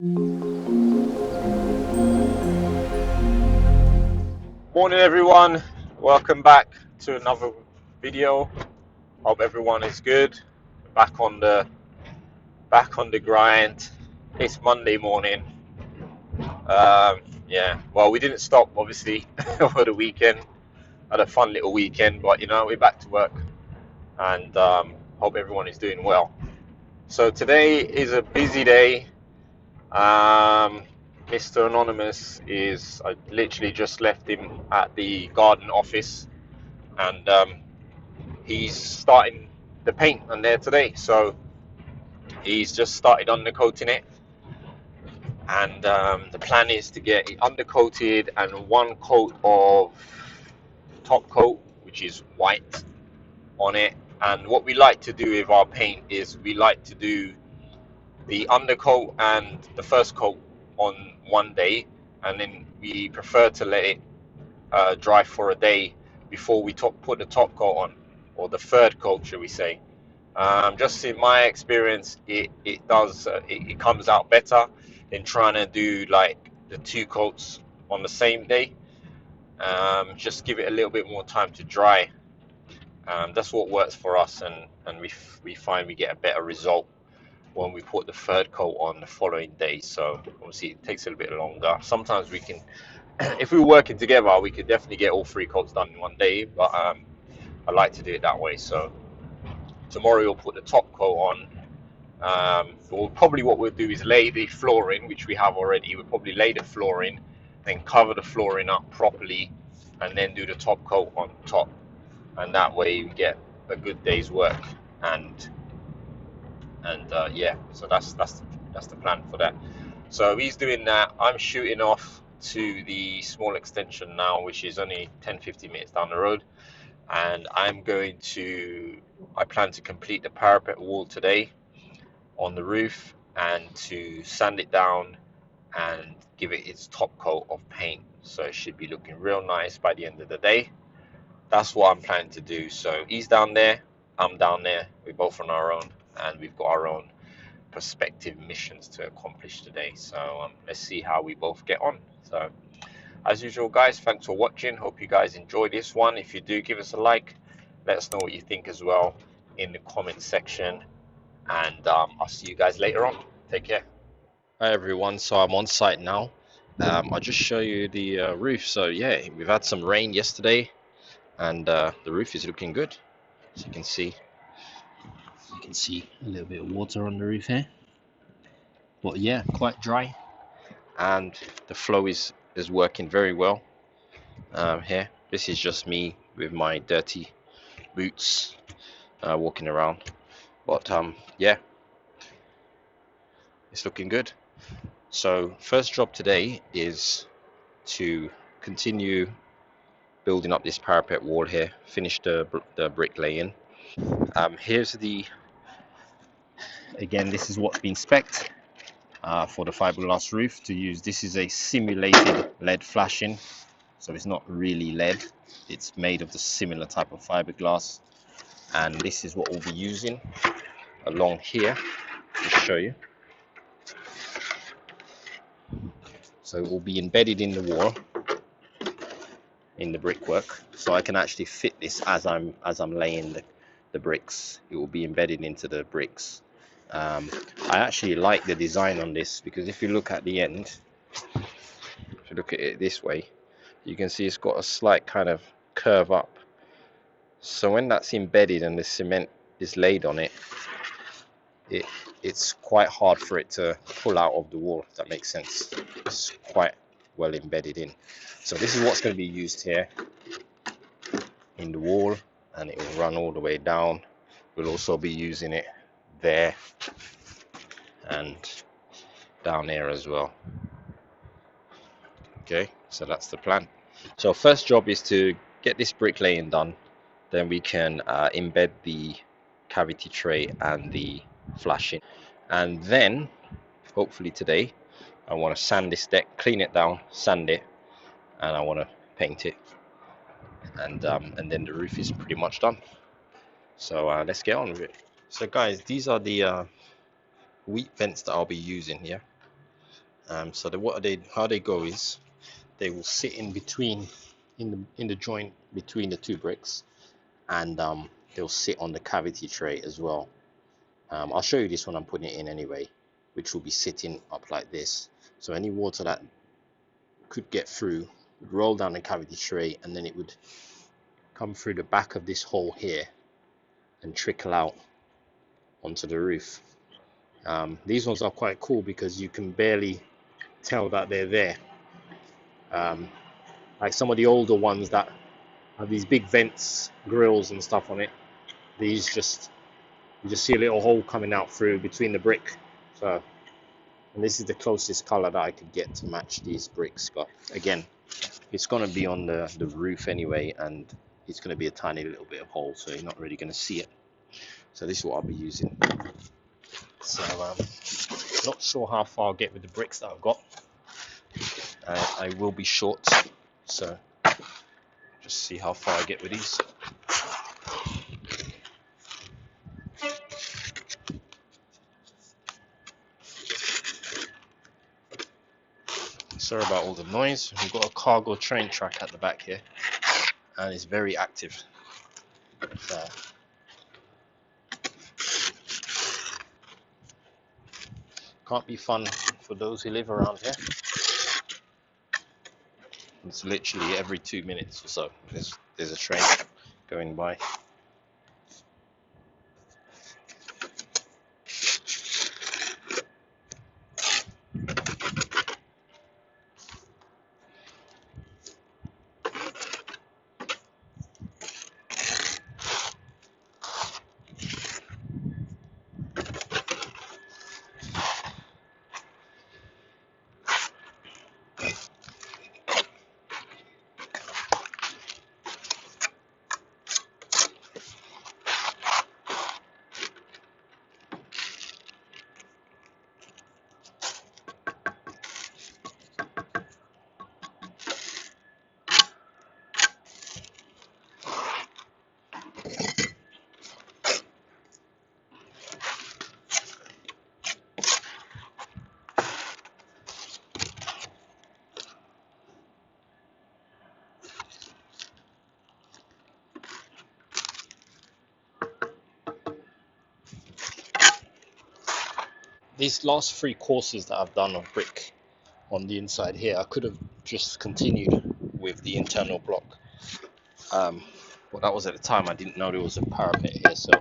Morning everyone, welcome back to another video. Hope everyone is good. Back on the grind. It's Monday morning. Yeah, well, we didn't stop obviously over the weekend. Had a fun little weekend, but we're back to work, and hope everyone is doing well. So today is a busy day. um, Mr. Anonymous I literally just left him at the garden office, and he's starting the paint on there today. So he's just started undercoating it, and the plan is to get it undercoated and one coat of top coat, which is white, on it. And what we like to do with our paint is we like to do the undercoat and the first coat on one day, and then we prefer to let it dry for a day before we put the top coat on, or the third coat, should we say. Just in my experience, it comes out better than trying to do like the two coats on the same day. Just give it a little bit more time to dry. That's what works for us, and we find we get a better result when we put the third coat on the following day. So obviously it takes a little bit longer. Sometimes we can, if we were working together, we could definitely get all three coats done in one day, but I like to do it that way. So tomorrow we'll put the top coat on. What we'll do is lay the flooring, which we have already. We'll probably lay the flooring, then cover the flooring up properly, and then do the top coat on top. And that way we get a good day's work. And yeah, so that's the plan for that. So he's doing that. I'm shooting off to the small extension now, which is only 10-15 minutes down the road, and I plan to complete the parapet wall today on the roof, and to sand it down and give it its top coat of paint, so it should be looking real nice by the end of the day. That's what I'm planning to do. So he's down there, I'm down there, we're both on our own, and we've got our own prospective missions to accomplish today. So let's see how we both get on. So as usual, guys, thanks for watching. Hope you guys enjoyed this one. If you do, give us a like. Let us know what you think as well in the comment section, and I'll see you guys later on. Take care. Hi everyone, so I'm on site now. I'll just show you the roof. So yeah, we've had some rain yesterday, and the roof is looking good. As you can see a little bit of water on the roof here, but yeah, quite dry, and the flow is working very well. Here, this is just me with my dirty boots walking around, but yeah, it's looking good. So first job today is to continue building up this parapet wall here, finish the brick laying. Here's again, this is what's been spec'd for the fiberglass roof to use. This is a simulated lead flashing, so it's not really lead, it's made of the similar type of fiberglass, and this is what we'll be using along here to show you. So it will be embedded in the wall, in the brickwork, so I can actually fit this as I'm laying the bricks. It will be embedded into the bricks. I actually like the design on this, because if you look at the end, if you look at it this way, you can see it's got a slight kind of curve up. So when that's embedded and the cement is laid on it, it's quite hard for it to pull out of the wall, if that makes sense. It's quite well embedded in. So this is what's going to be used here in the wall, and it will run all the way down. We'll also be using it there and down there as well. Okay, so that's the plan. So first job is to get this bricklaying done, then we can embed the cavity tray and the flashing, and then hopefully today I want to sand this deck, clean it down, sand it, and I want to paint it, and then the roof is pretty much done. So let's get on with it. So guys, these are the wheat vents that I'll be using here. How they go is they will sit in between, in the joint between the two bricks, and they'll sit on the cavity tray as well. I'll show you this when I'm putting it in anyway, which will be sitting up like this. So any water that could get through would roll down the cavity tray, and then it would come through the back of this hole here and trickle out onto the roof. These ones are quite cool because you can barely tell that they're there. Like some of the older ones that have these big vents, grills and stuff on it, these you just see a little hole coming out through between the brick. So, and this is the closest color that I could get to match these bricks, but again, it's going to be on the roof anyway, and it's going to be a tiny little bit of hole, so you're not really going to see it. So this is what I'll be using. So not sure how far I'll get with the bricks that I've got. I will be short, so just see how far I get with these. Sorry about all the noise. We've got a cargo train track at the back here, and it's very active. Can't be fun for those who live around here. It's literally every 2 minutes or so there's a train going by. These last 3 courses that I've done of brick on the inside here, I could have just continued with the internal block. Well, that was at the time I didn't know there was a parapet here, so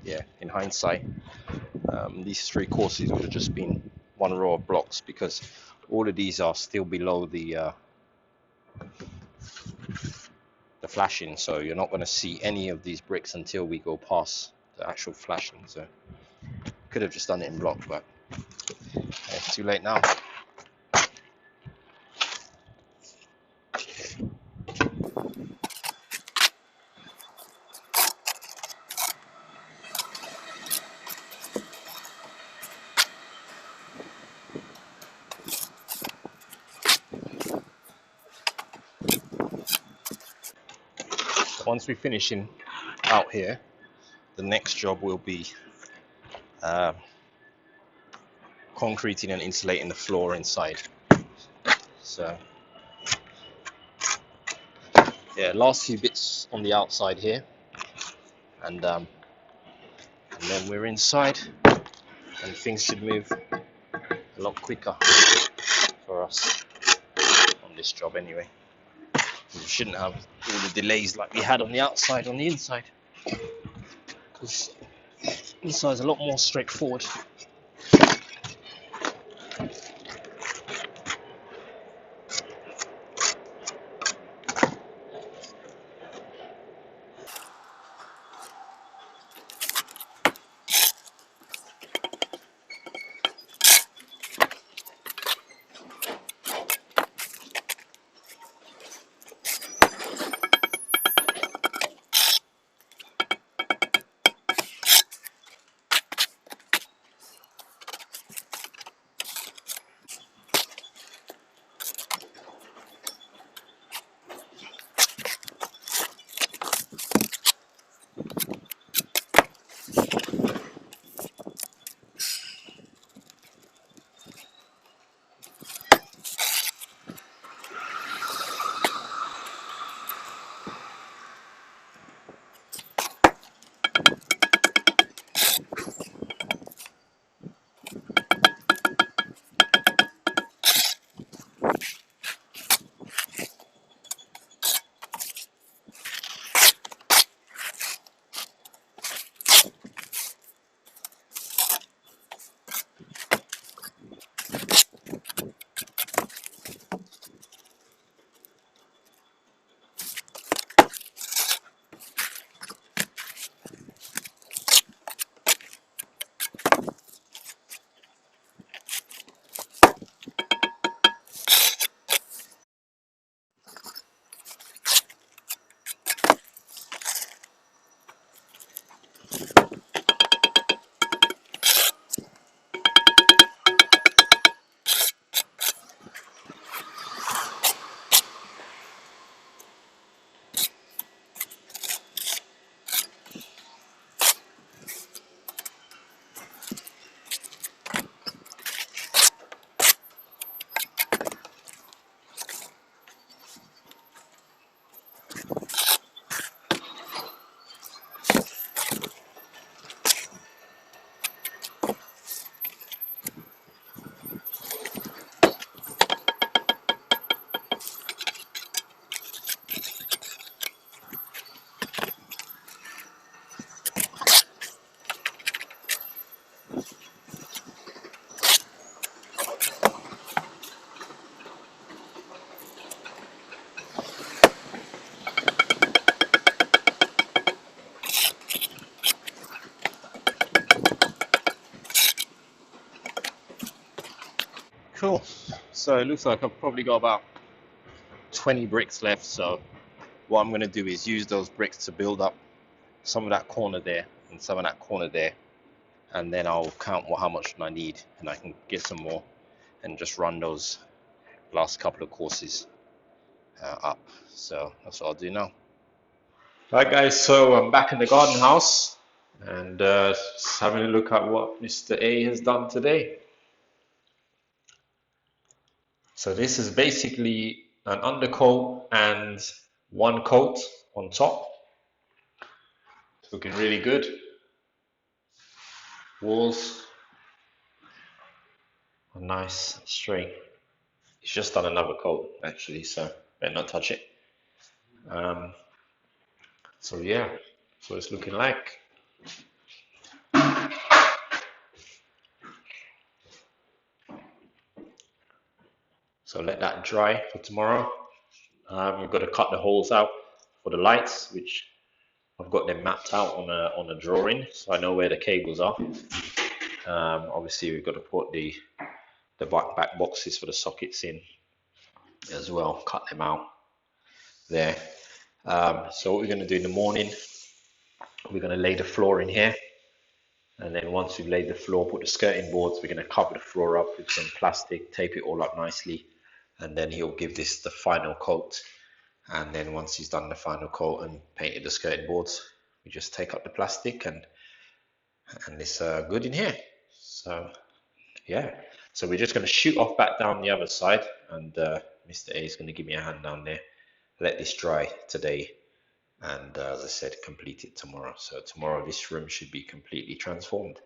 yeah, in hindsight, these 3 courses would have just been one row of blocks, because all of these are still below the flashing, so you're not going to see any of these bricks until we go past the actual flashing. So could have just done it in block, but it's too late now. Once we finish out here, the next job will be concreting and insulating the floor inside. So yeah, last few bits on the outside here, and then we're inside, and things should move a lot quicker for us on this job anyway. We shouldn't have all the delays like we had on the outside on the inside, because inside is a lot more straightforward. Cool. So it looks like I've probably got about 20 bricks left. So what I'm going to do is use those bricks to build up some of that corner there and some of that corner there, and then I'll count how much I need, and I can get some more and just run those last couple of courses up. So that's what I'll do now. Right, guys, so I'm back in the garden house and just having a look at what Mr. A has done today. So this is basically an undercoat and one coat on top. It's looking really good. Walls are nice, straight. He's just done another coat actually, so better not touch it. Um, so yeah, so it's looking like. So let that dry for tomorrow. We've got to cut the holes out for the lights, which I've got them mapped out on a drawing, so I know where the cables are. Obviously, we've got to put the back boxes for the sockets in as well. Cut them out there. So what we're going to do in the morning, we're going to lay the floor in here, and then once we've laid the floor, put the skirting boards. We're going to cover the floor up with some plastic, tape it all up nicely, and then he'll give this the final coat. And then once he's done the final coat and painted the skirting boards, we just take up the plastic and it's good in here. So yeah, so we're just going to shoot off back down the other side, and Mr. A is going to give me a hand down there. Let this dry today, and as I said, complete it tomorrow. So tomorrow this room should be completely transformed.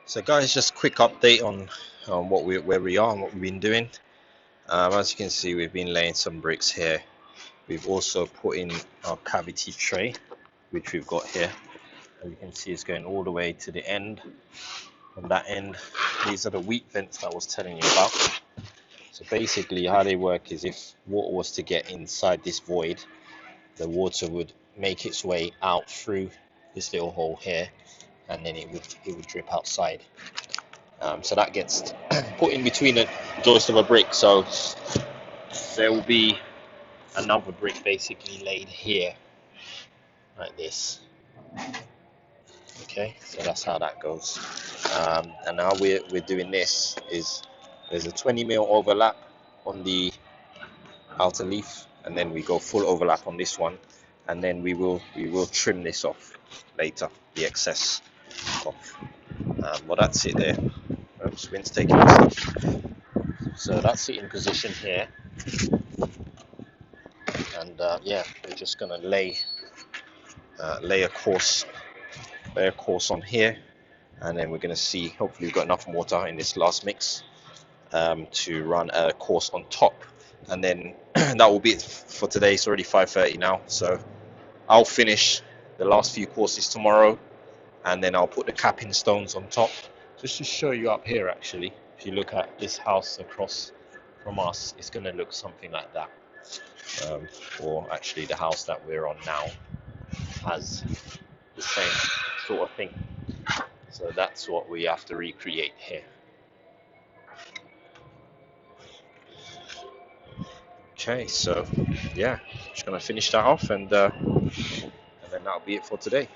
So guys, just quick update on where we are and what we've been doing. As you can see, we've been laying some bricks here. We've also put in our cavity tray, which we've got here. As you can see, it's going all the way to the end. From that end, these are the wheat vents that I was telling you about. So basically how they work is if water was to get inside this void, the water would make its way out through this little hole here, and then it would drip outside. So that gets put in between the joist of a brick. So there will be another brick basically laid here, like this. Okay, so that's how that goes. And now we're doing this is there's a 20 mil overlap on the outer leaf, and then we go full overlap on this one, and then we will trim this off later, the excess off. Well, that's it there. Oops, wind's taking us. So that's it in position here, and yeah, we're just gonna lay a course on here, and then we're gonna see. Hopefully, we've got enough mortar in this last mix to run a course on top, and then that will be it for today. It's already 5:30 now, so I'll finish the last few courses tomorrow, and then I'll put the capping stones on top. Just to show you up here, actually, if you look at this house across from us, it's going to look something like that. Or actually, the house that we're on now has the same sort of thing. So that's what we have to recreate here. Okay, so yeah, just gonna finish that off, and then that'll be it for today.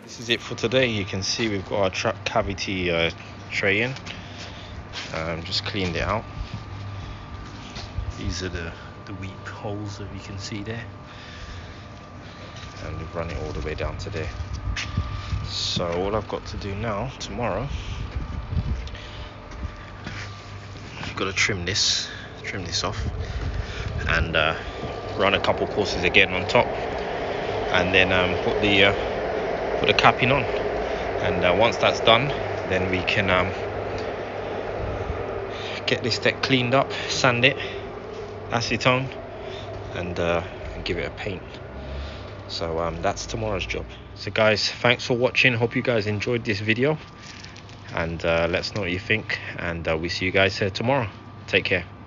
This is it for today. You can see we've got our trap cavity tray in. Just cleaned it out. These are the weep holes that you can see there, and we've run it all the way down to there. So all I've got to do now, tomorrow, I've got to trim this off, and run a couple courses again on top, and then put the capping on. And once that's done, then we can get this deck cleaned up, sand it, acetone and give it a paint. So that's tomorrow's job. So guys, thanks for watching. Hope you guys enjoyed this video, and let us know what you think, and we see you guys here tomorrow. Take care.